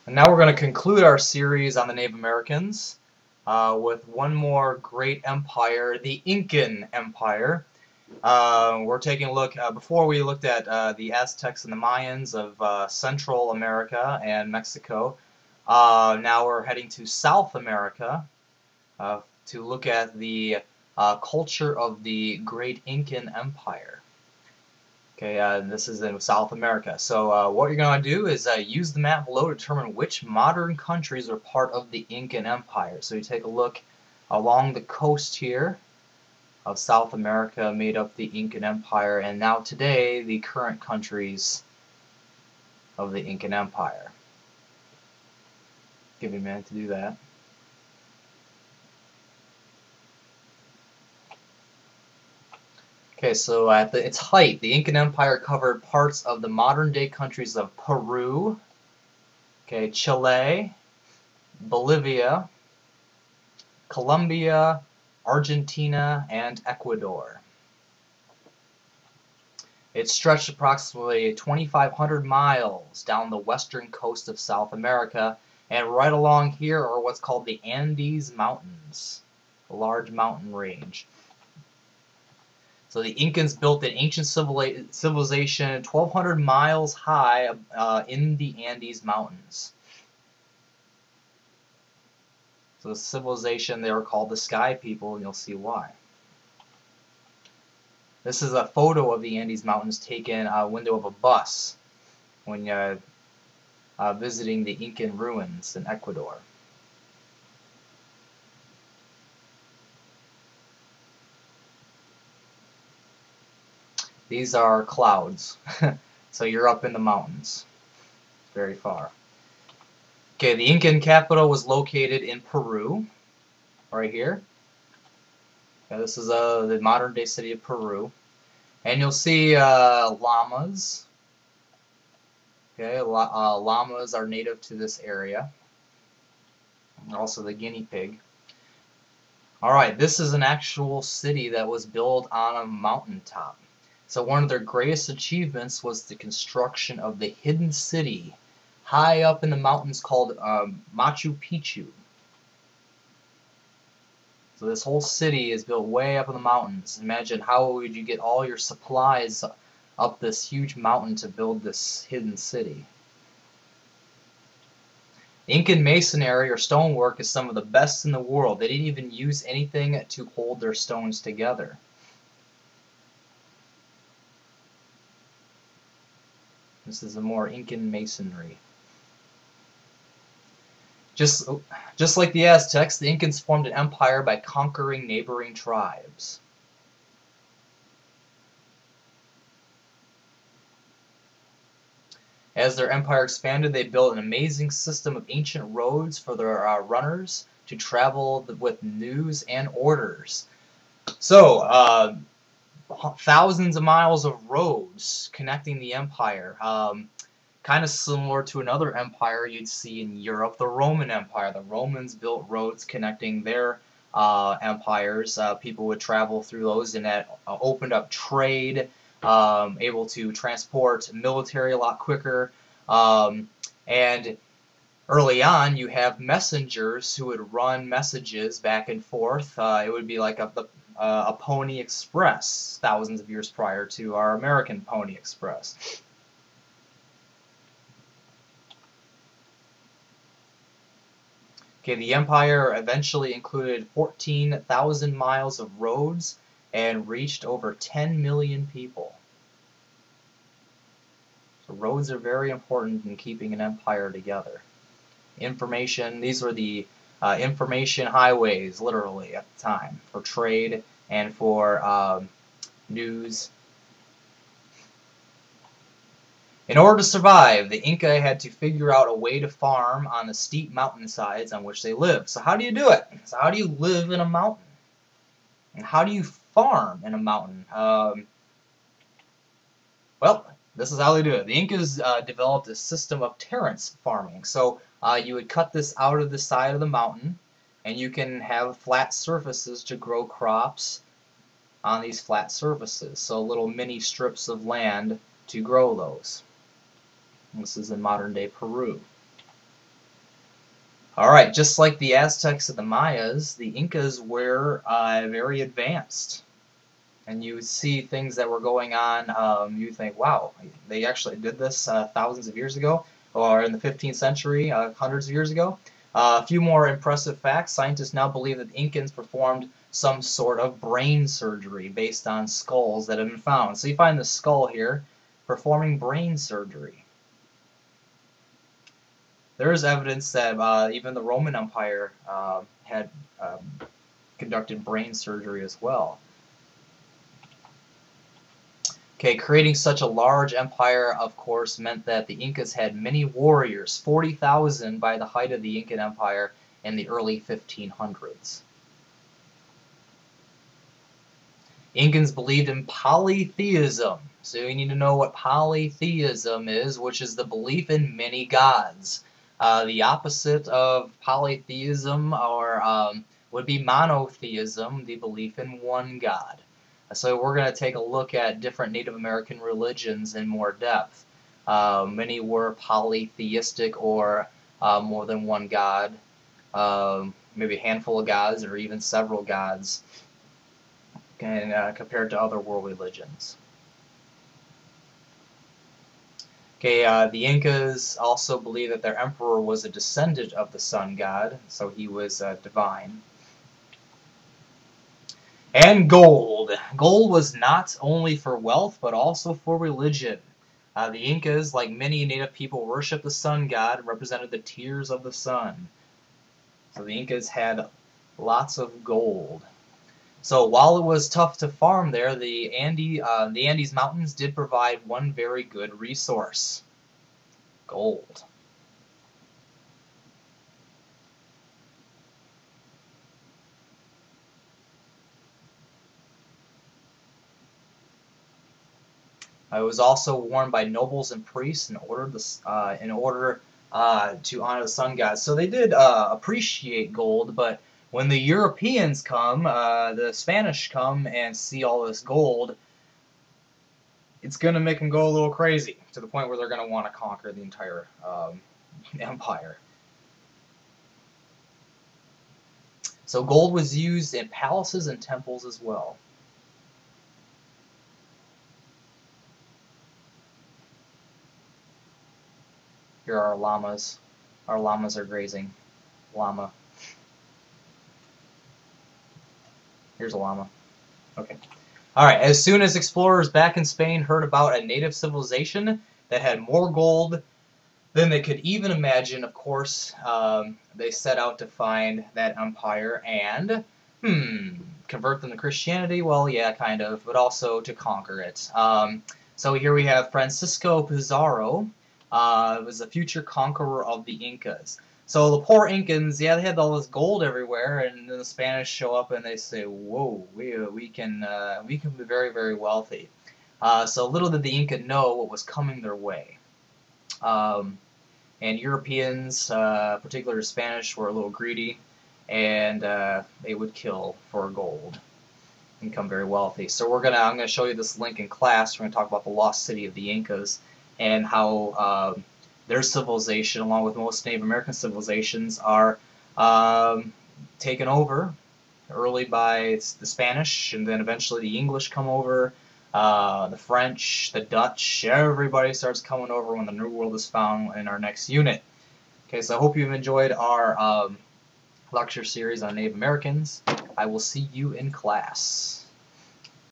And now we're going to conclude our series on the Native Americans with one more great empire, the Incan Empire. We're taking a look, before we looked at the Aztecs and the Mayans of Central America and Mexico. Now we're heading to South America to look at the culture of the great Incan Empire. Okay, this is in South America. So what you're going to do is use the map below to determine which modern countries are part of the Incan Empire. So you take a look along the coast here of South America made up the Incan Empire, and now today the current countries of the Incan Empire. Give me a minute to do that. Okay, so at its height, the Incan Empire covered parts of the modern-day countries of Peru, okay, Chile, Bolivia, Colombia, Argentina, and Ecuador. It stretched approximately 2,500 miles down the western coast of South America, and right along here are what's called the Andes Mountains, a large mountain range. So the Incans built an ancient civilization 1,200 miles high in the Andes Mountains. So the civilization, they were called the Sky People, and you'll see why. This is a photo of the Andes Mountains taken a window of a bus when you're visiting the Incan ruins in Ecuador. These are clouds, so you're up in the mountains, very far. Okay, the Incan capital was located in Peru, right here. Okay, this is the modern-day city of Peru, and you'll see llamas. Okay, llamas are native to this area, and also the guinea pig. All right, this is an actual city that was built on a mountaintop. So one of their greatest achievements was the construction of the hidden city high up in the mountains called Machu Picchu. So this whole city is built way up in the mountains. Imagine how would you get all your supplies up this huge mountain to build this hidden city. Incan Masonry or stonework is some of the best in the world. They didn't even use anything to hold their stones together. This is a more Incan Masonry. Just like the Aztecs, the Incans formed an empire by conquering neighboring tribes. As their empire expanded, they built an amazing system of ancient roads for their runners to travel with news and orders. So, thousands of miles of roads connecting the empire. Kind of similar to another empire you'd see in Europe, the Roman Empire. The Romans built roads connecting their empires. People would travel through those, and that opened up trade, able to transport military a lot quicker. And early on, you have messengers who would run messages back and forth. It would be like a Pony Express thousands of years prior to our American Pony Express. Okay, the empire eventually included 14,000 miles of roads and reached over 10 million people. So roads are very important in keeping an empire together. Information, these were the information highways, literally, at the time, for trade and for news. In order to survive, the Inca had to figure out a way to farm on the steep mountainsides on which they lived. So how do you do it? So how do you live in a mountain? And how do you farm in a mountain? Well, this is how they do it. The Incas developed a system of terrace farming. So you would cut this out of the side of the mountain, and you can have flat surfaces to grow crops on these flat surfaces. So little mini strips of land to grow those. This is in modern-day Peru. Alright, just like the Aztecs and the Mayas, the Incas were very advanced. And you see things that were going on, you think, wow, they actually did this thousands of years ago, or in the 15th century, hundreds of years ago. A few more impressive facts. Scientists now believe that the Incans performed some sort of brain surgery based on skulls that have been found. So you find the skull here performing brain surgery. There is evidence that even the Roman Empire had conducted brain surgery as well. Okay, creating such a large empire, of course, meant that the Incas had many warriors, 40,000 by the height of the Incan Empire in the early 1500s. Incans believed in polytheism. So you need to know what polytheism is, which is the belief in many gods. The opposite of polytheism would be monotheism, the belief in one god. So we're going to take a look at different Native American religions in more depth. Many were polytheistic, or more than one god, maybe a handful of gods or even several gods, compared to other world religions. Okay, the Incas also believed that their emperor was a descendant of the sun god, so he was divine. And gold. Gold was not only for wealth, but also for religion. The Incas, like many native people, worshipped the sun god and represented the tears of the sun. So the Incas had lots of gold. So while it was tough to farm there, the Andes Mountains did provide one very good resource: gold. It was also worn by nobles and priests in order to honor the sun god. So they did appreciate gold, but when the Europeans come, the Spanish come and see all this gold, it's going to make them go a little crazy, to the point where they're going to want to conquer the entire empire. So gold was used in palaces and temples as well. Here are our llamas. Our llamas are grazing. Llama. Here's a llama. Okay. Alright, as soon as explorers back in Spain heard about a native civilization that had more gold than they could even imagine, of course, they set out to find that empire and, convert them to Christianity? Well, yeah, kind of, but also to conquer it. So here we have Francisco Pizarro. Was a future conqueror of the Incas. So the poor Incans, yeah, they had all this gold everywhere, and then the Spanish show up and they say, "Whoa, we can be very, very wealthy." So little did the Inca know what was coming their way. And Europeans, particularly Spanish, were a little greedy, and they would kill for gold and become very wealthy. So I'm gonna show you this link in class. We're gonna talk about the lost city of the Incas, and how their civilization, along with most Native American civilizations, are taken over early by the Spanish, and then eventually the English come over, the French, the Dutch. Everybody starts coming over when the New World is found in our next unit. Okay, so I hope you've enjoyed our lecture series on Native Americans. I will see you in class.